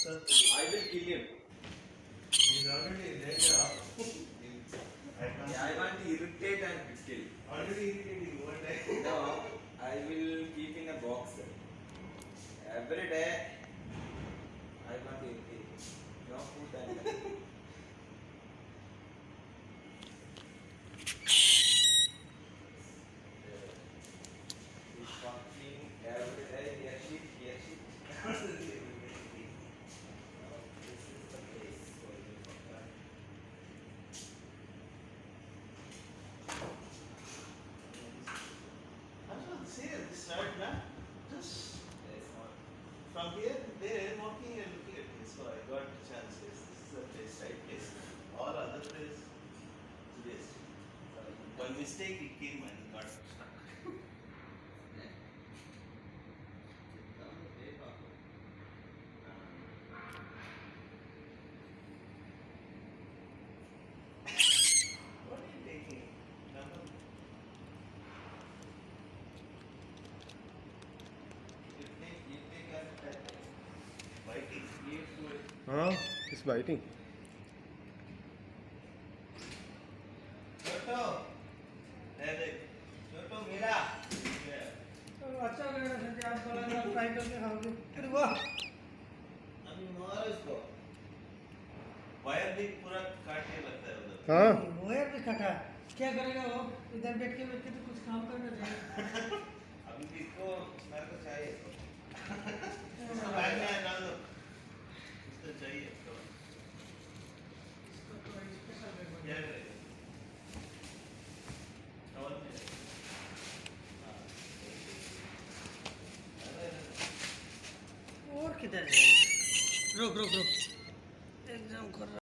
I will kill him. He's already dead. Yeah, I want to irritate and kill. Already irritating. One day. No, I will keep in a box. Every day, I want to irritate. No food and he's fucking every day. Yes, shit, yes, shit. This is the place for you, fucker. I'm not saying this right now. Just There's not. from here to there, walking and looking at this. So I got the chance. Yes, this is the place, right place. All other place, it's waste. By mistake, it came and got stuck. What are you taking? Number? You take as a pet. Biting. Give to it. हाँ it's biting. छोटो, अरे छोटो मेरा. अच्छा लगेगा संजय आप बोला fry करके खाओगे अरे वाह अभी मारो इसको. वायर भी पूरा काटने लगता है उधर. हाँ वायर भी कटा क्या करेगा वो इधर बैठ के तो कुछ काम करना चाहिए अभी भी इसको मेरे को चाहिए. इसको बैग में डाल दो. इसको चाहिए इसको. क्या करेगा? टॉवल में. और किधर है रुक रुक रुक एकदम कर